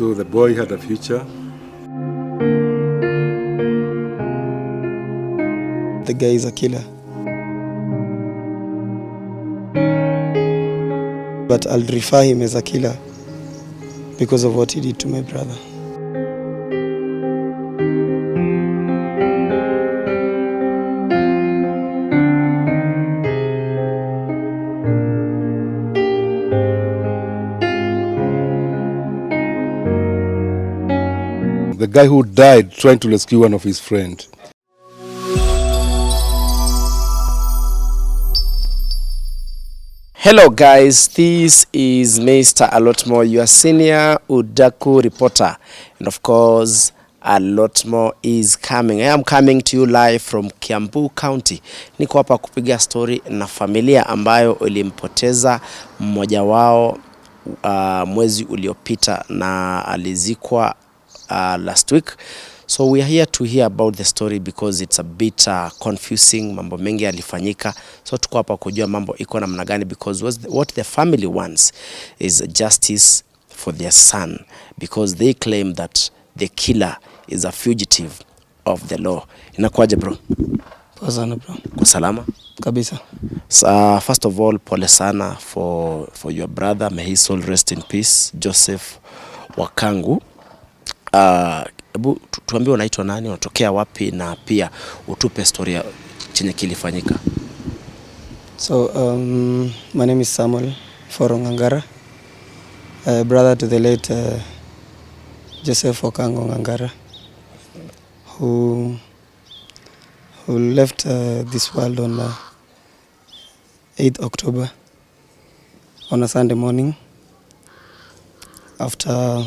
So the boy had a future. The guy is a killer. But I'll refer him as a killer because of what he did to my brother. The guy who died trying to rescue one of his friends. Hello guys, this is Mr. A Lot More, your senior Udaku reporter, and of course a lot more is coming. I am coming to you live from Kiambu County. Niko hapa kupiga story na familia ambayo ilimpoteza mmoja wao mwezi uliopita na alizikwa last week. So we are here to hear about the story because it's a bit confusing. Mambo mengi yalifanyika, so tuko hapa kujua mambo iko namna gani, because what the family wants is justice for their son, because they claim that the killer is a fugitive of the law. Inakuaje bro? Poa sana bro. Kwa salama? Kabisa. First of all, pole sana for your brother. May his soul rest in peace, Joseph Wakangu. Ebu tuambie unaitwa nani, unatokea wapi, na pia utupe story chenye kilifanyika. So my name is Samuel Ngangara, brother to the late Joseph Wakangu Ngangara, who left this world on 8th October on a Sunday morning after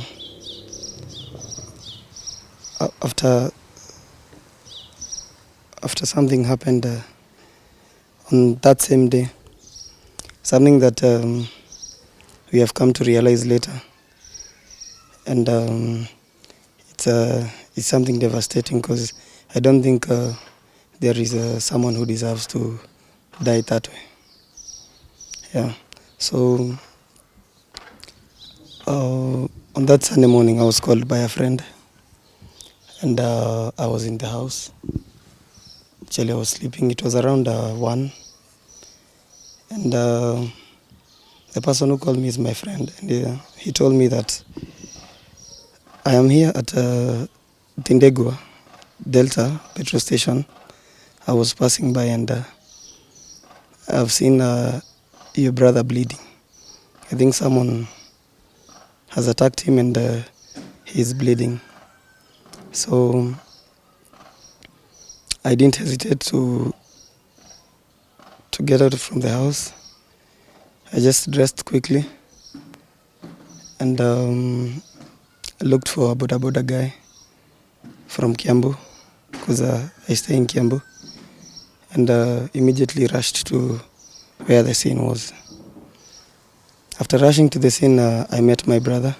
something happened on that same day, something that we have come to realize later, and it's something devastating, because I don't think there is someone who deserves to die that way. Yeah. So on that Sunday morning, I was called by a friend, and I was in the house. Actually, I was sleeping. It was around 1, and the person who called me is my friend, and he told me that I am here at Tindegua Delta petrol station. I was passing by, and I've seen your brother bleeding. I think someone has attacked him, and he's bleeding. So I didn't hesitate to get out from the house. I just dressed quickly and looked for a boda boda guy from Kiambu, because I stay in Kiambu, and immediately rushed to where the scene was. After rushing to the scene, I met my brother,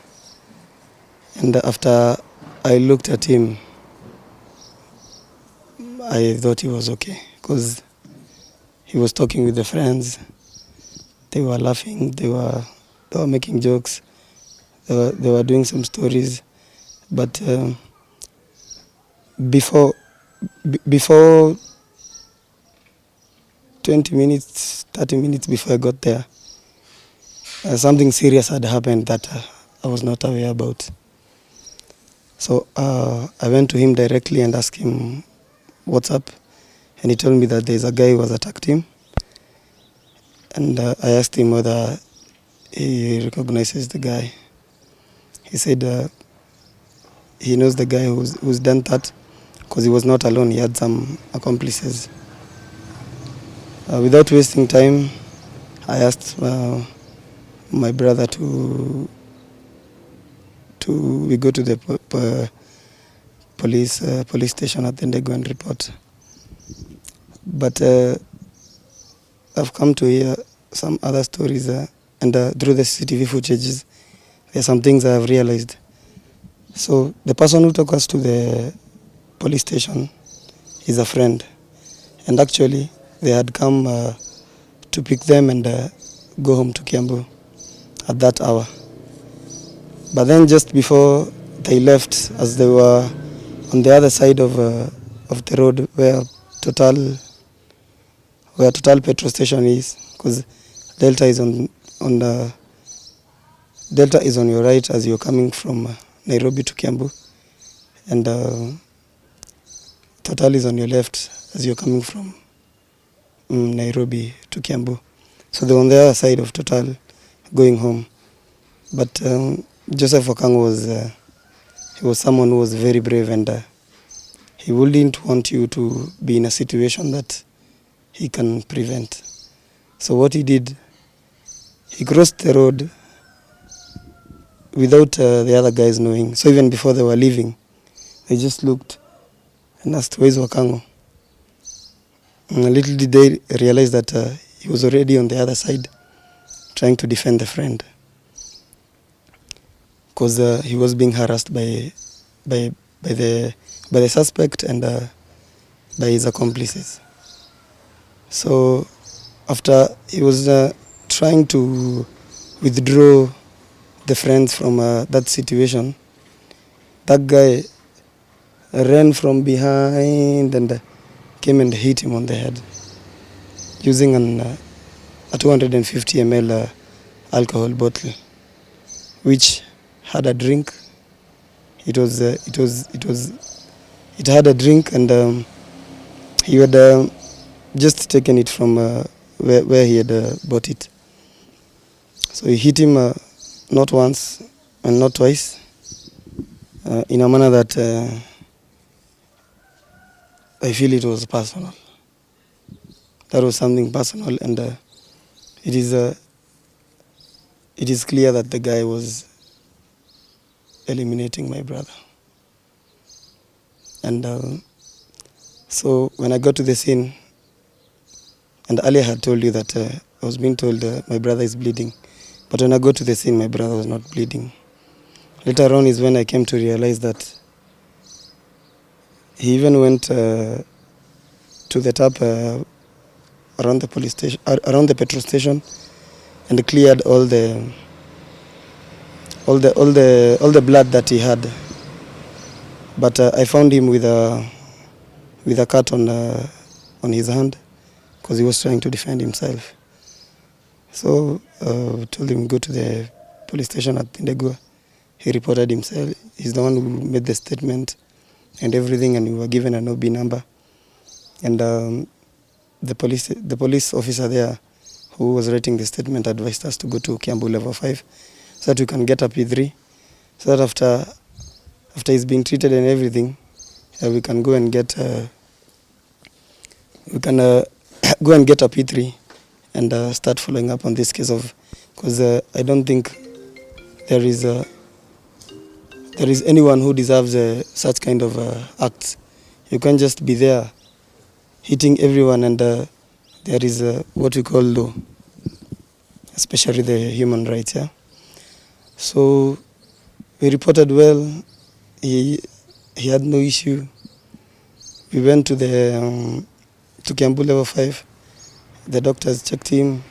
and after I looked at him, I thought he was okay, because he was talking with the friends. They were laughing, they were making jokes, they were doing some stories. But before 20 minutes, 30 minutes before I got there, something serious had happened that I was not aware about. So I went to him directly and asked him what's up, and he told me that there's a guy who has attacked him, and I asked him whether he recognizes the guy. He said he knows the guy who's done that, because he was not alone, he had some accomplices. Without wasting time, I asked my brother to we go to the police station at Ndego and report. But I've come to hear some other stories, and through the CCTV footages, there are some things I have realized. So the person who took us to the police station is a friend, and actually they had come to pick them and go home to Kiambu at that hour. But then just before they left, as they were on the other side of the road where Total petrol station is, because Delta is on Delta is on your right as you're coming from Nairobi to Kiambu, and Total is on your left as you're coming from Nairobi to Kiambu. So they're on the other side of Total going home. But Joseph Okang he was someone who was very brave, and he wouldn't want you to be in a situation that he can prevent. So what he did, he crossed the road without the other guys knowing. So even before they were leaving, they just looked and asked, "Where's Wakango?" And little did they realize that he was already on the other side trying to defend the friend, because he was being harassed by the suspect and by his accomplices. So after he was trying to withdraw the friends from that situation, that guy ran from behind and came and hit him on the head using a 250 ml alcohol bottle, which had a drink. It had a drink, and he had just taken it from where he had bought it. So he hit him not once and not twice, in a manner that I feel it was personal. That was something personal, and it is clear that the guy was eliminating my brother. And so when I got to the scene, and earlier I had told you that I was being told my brother is bleeding, but when I got to the scene, my brother was not bleeding. Later on is when I came to realize that he even went to the tap around the police station, around the petrol station, and cleared all the blood that he had. But I found him with a cut on his hand, because he was trying to defend himself. So told him go to the police station at Pindegua. He reported himself. He's the one who made the statement and everything, and we were given an OB number. And the police officer there who was writing the statement advised us to go to Kiambu level 5 so that we can get a P3, so that after he's being treated and everything, we can go and get go and get a P3 and start following up on this case because I don't think there is anyone who deserves such kind of acts. You can't just be there hitting everyone, and there is what we call law, especially the human rights. Yeah. So we reported well. He had no issue. We went to the to Kiambu level 5. The doctors checked him.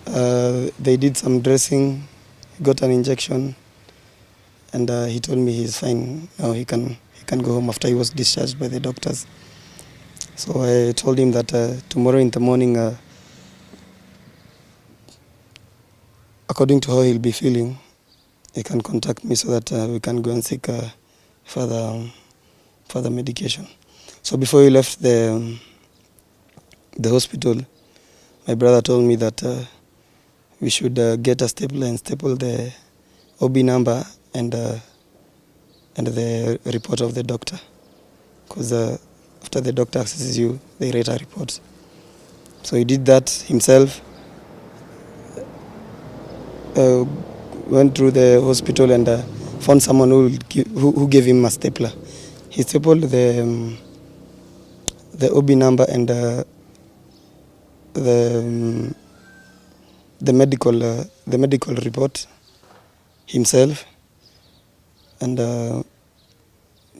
They did some dressing, got an injection, and he told me he's fine now. He can go home after he was discharged by the doctors. So I told him that tomorrow in the morning, according to how he'll be feeling, he can contact me so that we can go and seek further medication. So before he left the hospital, my brother told me that we should get a stapler and staple the OB number and the report of the doctor, because after the doctor accesses you, they write a report. So he did that himself. Went through the hospital and found someone who gave him a stapler. He stapled the OB number and the medical report himself, and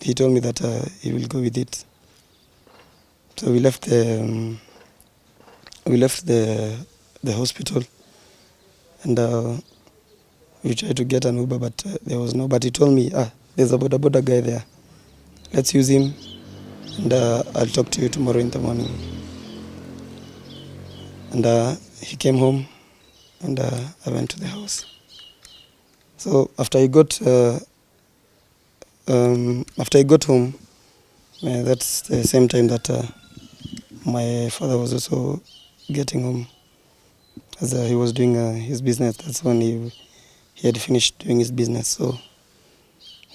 he told me that he will go with it. So we left the hospital, and We tried to get an Uber, but there was no. But he told me, there's a boda boda guy there. Let's use him, and I'll talk to you tomorrow in the morning. And he came home, and I went to the house. So after I got home, that's the same time that my father was also getting home, as he was doing his business. That's when he had finished doing his business. So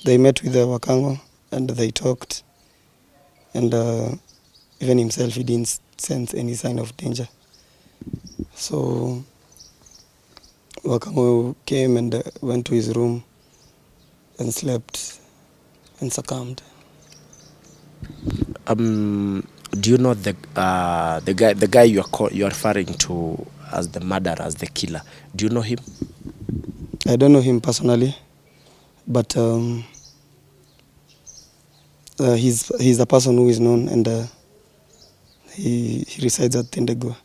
they met with Wakango and they talked, and even himself, he didn't sense any sign of danger. So Wakango came and went to his room and slept and succumbed. Do you know the guy you are referring to as the murderer, as the killer? Do you know him? I don't know him personally, but he's a person who is known, and he resides at Tindegua.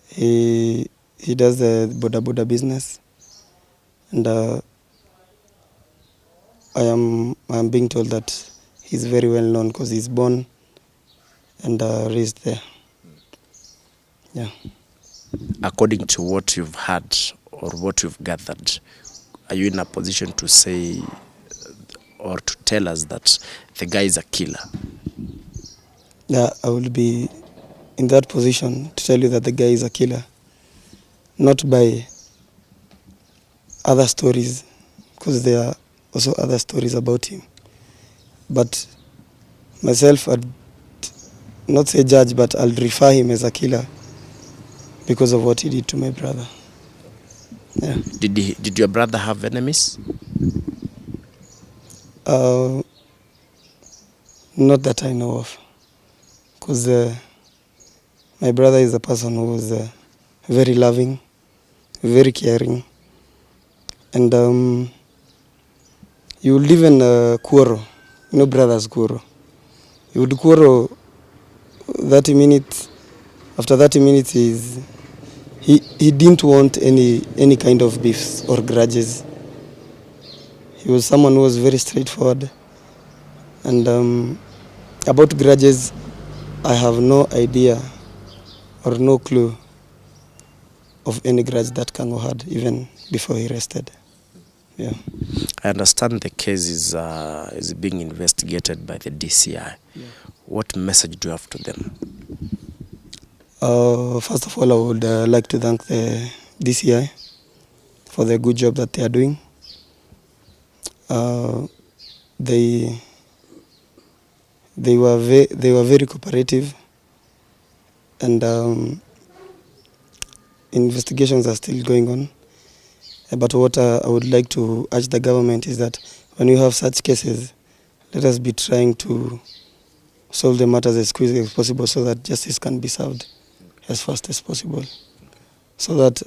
He does the boda boda business, and I'm being told that he's very well known because he's born and raised there. Yeah. According to what you've heard or what you've gathered, are you in a position to say or to tell us that the guy is a killer? Yeah, I will be in that position to tell you that the guy is a killer, not by other stories, because there are also other stories about him, but myself, I'd not say judge, but I'll refer him as a killer because of what he did to my brother. Yeah. Did your brother have enemies? Not that I know of, because my brother is a person who was very loving, very caring, and you would even quarrel, brothers quarrel. You would quarrel 30 minutes. After 30 minutes, he didn't want any kind of beefs or grudges. He was someone who was very straightforward. And about grudges, I have no idea or no clue of any grudge that Kango had, even before he rested. Yeah. I understand the case is being investigated by the DCI. Yeah. What message do you have to them? First of all, I would like to thank the DCI for the good job that they are doing. They were very cooperative, and investigations are still going on. But what I would like to urge the government is that when you have such cases, let us be trying to solve the matters as quickly as possible so that justice can be served as fast as possible. So that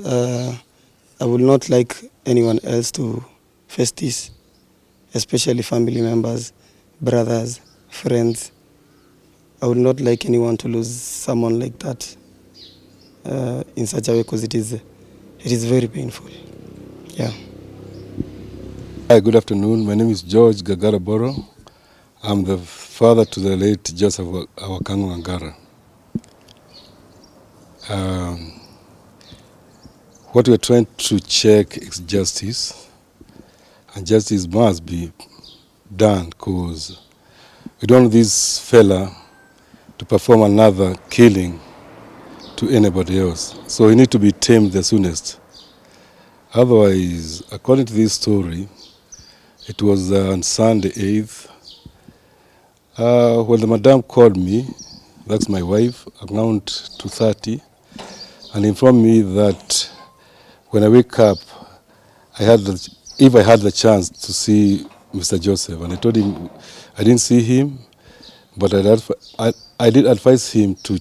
I would not like anyone else to face this, especially family members, brothers, friends. I would not like anyone to lose someone like that in such a way, because it is very painful. Yeah. Hi, good afternoon. My name is George Gagara Boro. I'm the father to the late Joseph Wakango Ngara. What we're trying to check is justice, and justice must be done, because we don't want this fella to perform another killing to anybody else. So he needs to be tamed the soonest. Otherwise, according to this story, it was on Sunday 8th, when the madam called me, that's my wife, around 2:30, and informed me that when I wake up, if I had the chance to see Mr. Joseph, and I told him I didn't see him, but I did advise him to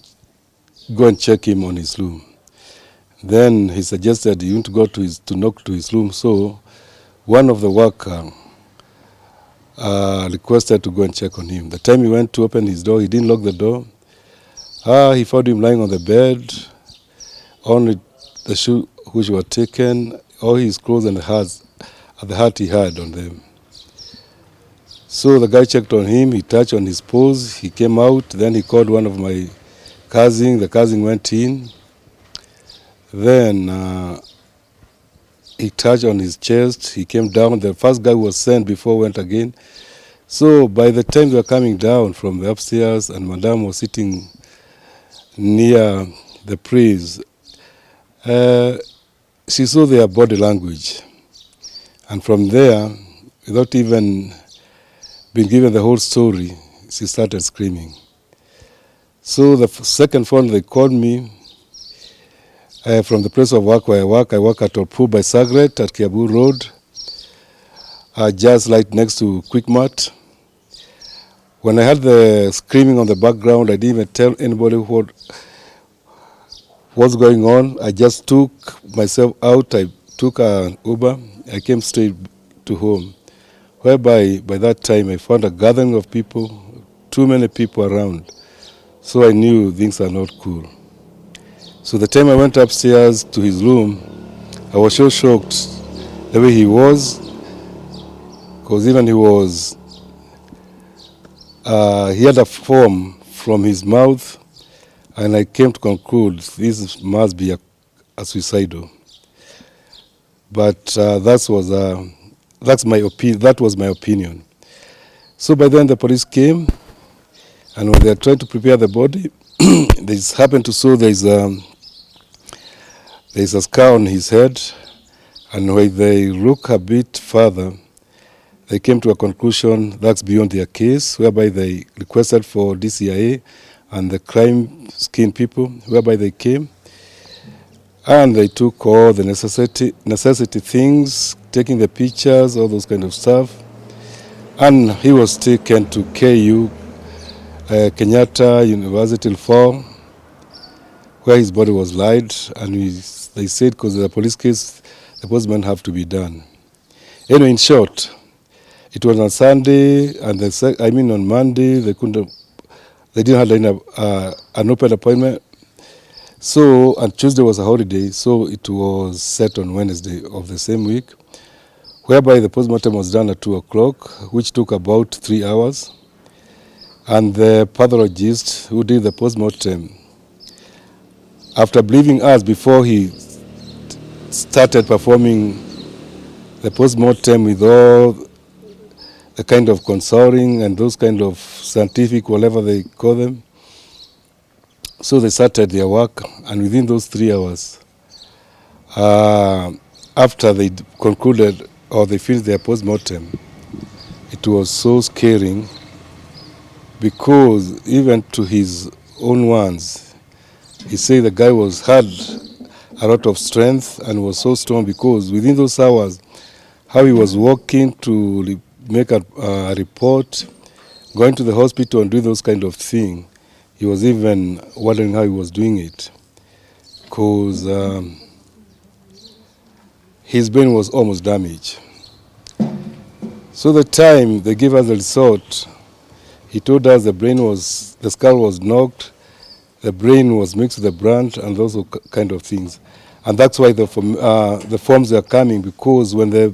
go and check him on his room. Then he suggested he want to go to knock to his room. So one of the workers requested to go and check on him. The time he went to open his door, he didn't lock the door. He found him lying on the bed. Only the shoe which were taken, all his clothes and the hat he had on them. So the guy checked on him, he touched on his pulse, he came out, then he called one of my cousins, the cousin went in, then he touched on his chest, he came down, the first guy was sent before went again. So by the time they were coming down from the upstairs and Madame was sitting near the priest, she saw their body language. And from there, without even being given the whole story, she started screaming. So the second phone they called me from the place of work where I work at Orpu by Sagret at Kiabu Road, just right next to Quickmart. When I heard the screaming on the background, I didn't even tell anybody what's going on. I just took myself out, I took an Uber, I came straight to home, whereby by that time I found a gathering of people, too many people around. So I knew things are not cool. So the time I went upstairs to his room, I was so shocked the way he was, because even he had a foam from his mouth, and I came to conclude this must be a suicidal. But that was my opinion. So by then the police came, and when they are trying to prepare the body, they just happened to saw there's a scar on his head, and when they look a bit further, they came to a conclusion that's beyond their case, whereby they requested for DCIA and the crime scene people, whereby they came, and they took all the necessity things, taking the pictures, all those kind of stuff, and he was taken to KU, Kenyatta University Fall, where his body was laid, and they said because of the police case, the postman have to be done. Anyway, in short, it was on Sunday, and on Monday they didn't have an open appointment. So, and Tuesday was a holiday, so it was set on Wednesday of the same week, whereby the postmortem was done at 2 o'clock, which took about 3 hours. And the pathologist who did the postmortem, after believing us before he started performing the postmortem with all the kind of consulting and those kind of scientific, whatever they call them, so they started their work, and within those 3 hours, after they concluded or they finished their postmortem, it was so scaring, because even to his own ones, he said the guy had a lot of strength and was so strong, because within those hours, how he was walking to make a report, going to the hospital and doing those kind of things, he was even wondering how he was doing it, because his brain was almost damaged. So the time they gave us the result, he told us the skull was knocked, the brain was mixed with the brain, and those kind of things. And that's why the forms are coming, because when the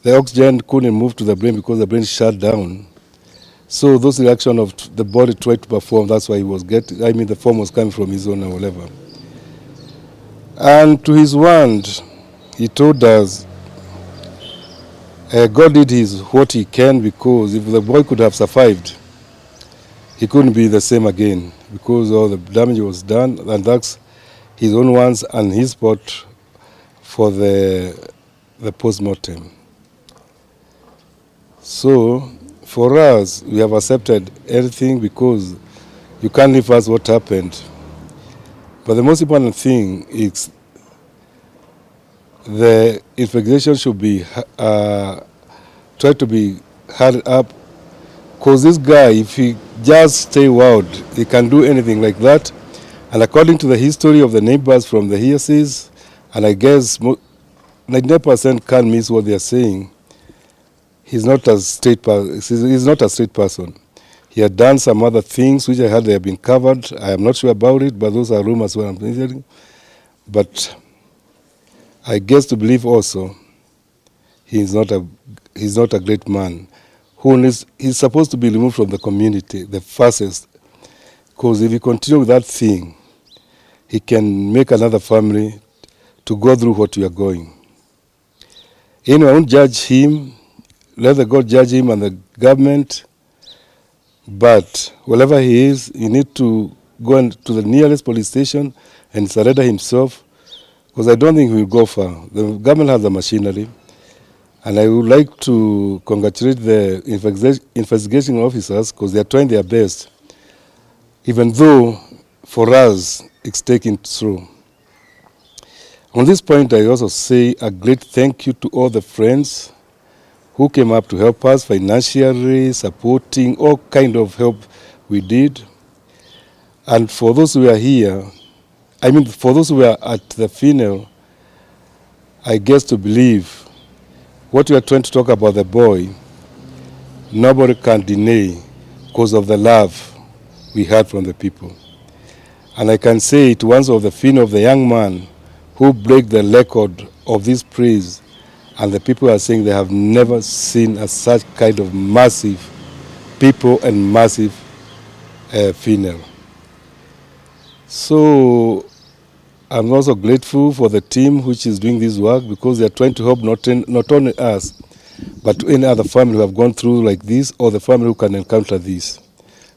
oxygen couldn't move to the brain because the brain shut down, so those reactions of the body tried to perform, that's why he was the form was coming from his own or whatever. And to his word, he told us, God did what he can, because if the boy could have survived, he couldn't be the same again, because all the damage was done, and that's his own ones and his spot for the post-mortem. So for us, we have accepted everything, because you can't leave us what happened. But the most important thing is the investigation should be tried to be held up, because this guy, if he just stay wild, he can do anything like that. And according to the history of the neighbors from the hearsays, and I guess 99% can't miss what they are saying, he's not a straight person. He had done some other things which I heard they have been covered. I am not sure about it, but those are rumors what I'm hearing. But I guess to believe also he's not a great man. He's supposed to be removed from the community, the fastest. Because if he continue with that thing, he can make another family to go through what we are going. Anyway, I won't judge him. Let the God judge him and the government. But wherever he is, he needs to go to the nearest police station and surrender himself, because I don't think he will go far. The government has the machinery, and I would like to congratulate the investigation officers because they are trying their best, even though for us it's taking through. On this point, I also say a great thank you to all the friends who came up to help us financially, supporting, all kind of help we did. And for those who are here, for those who were at the funeral, I guess to believe what we are trying to talk about the boy, nobody can deny because of the love we had from the people. And I can say it once of the funeral of the young man who break the record of this praise, and the people are saying they have never seen such kind of massive people and massive funeral. So I'm also grateful for the team which is doing this work, because they are trying to help not only us, but any other family who have gone through like this, or the family who can encounter this.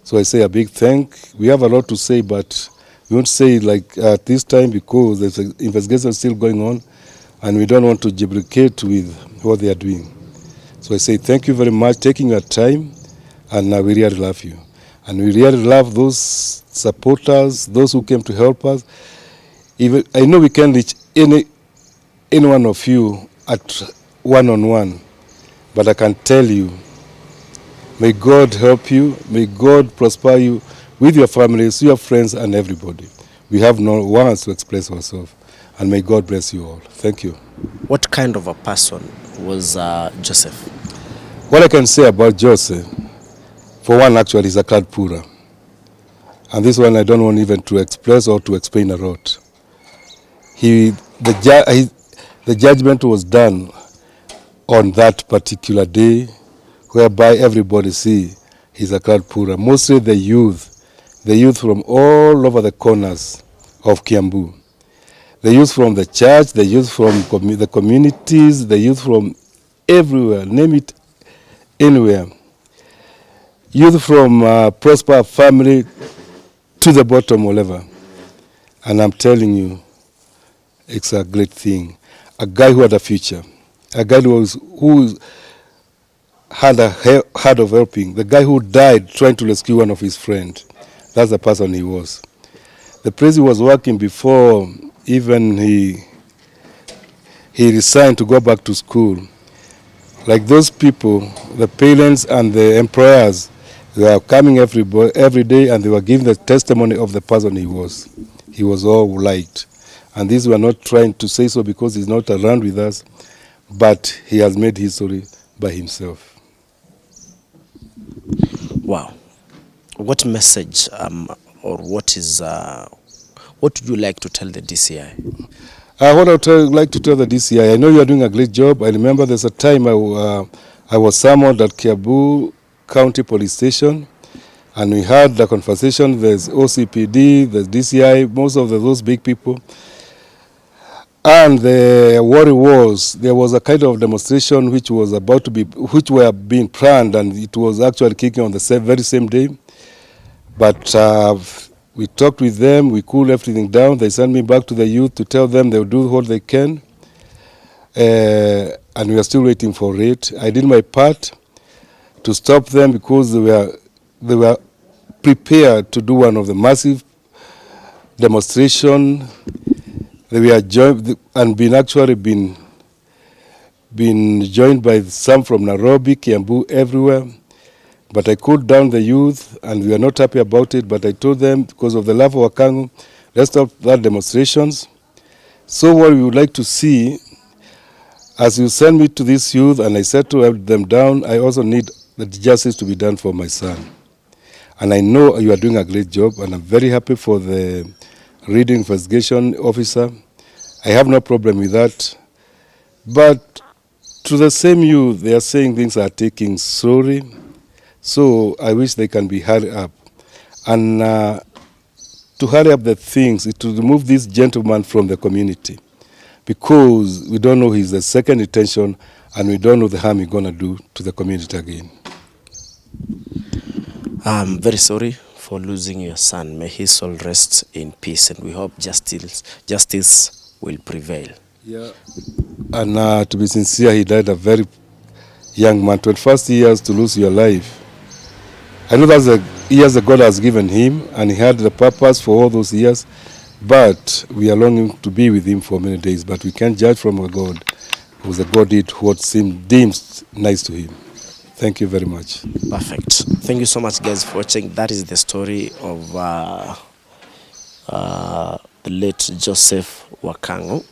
So I say a big thank. We have a lot to say, but we won't say it like at this time, because there's an investigation still going on, and we don't want to duplicate with what they are doing. So I say thank you very much, taking your time, and we really love you. And we really love those supporters, those who came to help us. Even I know we can reach any one of you at one-on-one, but I can tell you, may God help you, may God prosper you with your families, your friends, and everybody. We have no words to express ourselves, and may God bless you all. Thank you. What kind of a person was Joseph? What I can say about Joseph, for one, actually, he's a crowd poorer. And this one I don't want even to express or to explain a lot. The judgment was done on that particular day, whereby everybody see he's a crowd poorer. Mostly the youth from all over the corners of Kiambu. The youth from the church, the youth from the communities, the youth from everywhere, name it, anywhere. Youth from prosper family to the bottom, whatever. And I'm telling you, it's a great thing. A guy who had a future. A guy who had a heart of helping. The guy who died trying to rescue one of his friends. That's the person he was. The place he was working before even he resigned to go back to school. Like those people, the parents and the employers, they were coming every day, and they were giving the testimony of the person he was. He was all liked. And these were not trying to say so because he's not around with us, but he has made history by himself. Wow. What message or what would you like to tell the DCI? What I would like to tell the DCI, I know you are doing a great job. I remember there's a time I was summoned at Kiambu County Police Station, and we had the conversation. There's OCPD, there's DCI, most of those big people. And the worry was there was a kind of demonstration which were being planned, and it was actually kicking on the very same day. But we talked with them, we cooled everything down. They sent me back to the youth to tell them they'll do what they can. And we are still waiting for it. I did my part to stop them because they were prepared to do one of the massive demonstration. They were joined and been joined by some from Nairobi, Kiambu, everywhere. But I cooled down the youth, and we are not happy about it. But I told them, because of the love of Wakangu, let's stop that demonstrations. So what we would like to see, as you send me to this youth, and I settle them down, I also need the justice to be done for my son. And I know you are doing a great job, and I'm very happy for the reading investigation officer. I have no problem with that. But to the same youth, they are saying things are taking slowly. So I wish they can be hurried up. And to hurry up the things, it will remove this gentleman from the community, because we don't know he's the second detention and we don't know the harm he's going to do to the community again. I'm very sorry for losing your son. May his soul rest in peace, and we hope justice will prevail. Yeah. And to be sincere, he died a very young man, 21st years to lose your life. I know that's the years that God has given him, and he had the purpose for all those years, but we are longing to be with him for many days, but we can't judge from a God who's a God did what deems nice to him. Thank you very much. Perfect. Thank you so much, guys, for watching. That is the story of the late Joseph Wakango.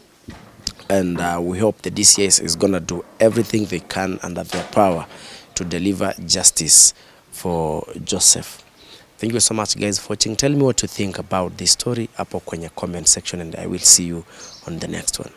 And we hope the DCS is going to do everything they can under their power to deliver justice for Joseph. Thank you so much, guys, for watching. Tell me what you think about this story up kwenye comment section, and I will see you on the next one.